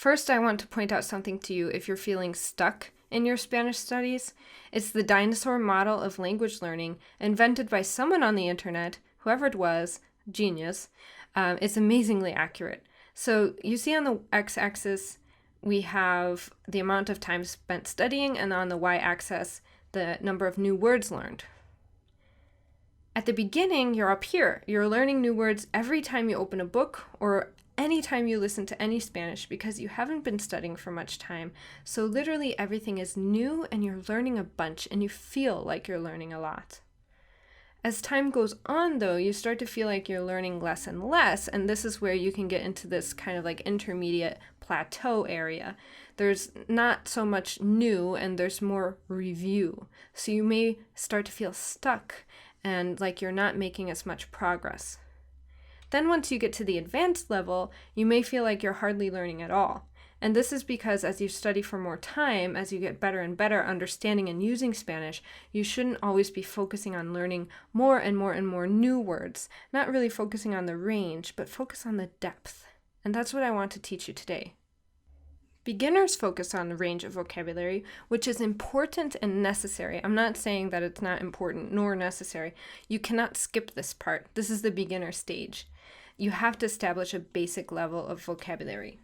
First, I want to point out something to you if you're feeling stuck in your Spanish studies. It's the Dinosaur model of language learning invented by someone on the internet, whoever it was, genius. It's amazingly accurate. So you see on the x-axis, we have the amount of time spent studying, and on the y-axis, the number of new words learned. At the beginning, you're up here. You're learning new words every time you open a book or anytime you listen to any Spanish because you haven't been studying for much time. So literally everything is new and you're learning a bunch and you feel like you're learning a lot. As time goes on, though, you start to feel like you're learning less and less, and this is where you can get into this kind of like intermediate plateau area. There's not so much new and there's more review. So you may start to feel stuck and like you're not making as much progress. Then once you get to the advanced level, you may feel like you're hardly learning at all. And this is because as you study for more time, as you get better and better understanding and using Spanish, you shouldn't always be focusing on learning more and more and more new words, not really focusing on the range, but focus on the depth. And that's what I want to teach you today. Beginners focus on the range of vocabulary, which is important and necessary. I'm not saying that it's not important nor necessary. You cannot skip this part. This is the beginner stage. You have to establish a basic level of vocabulary.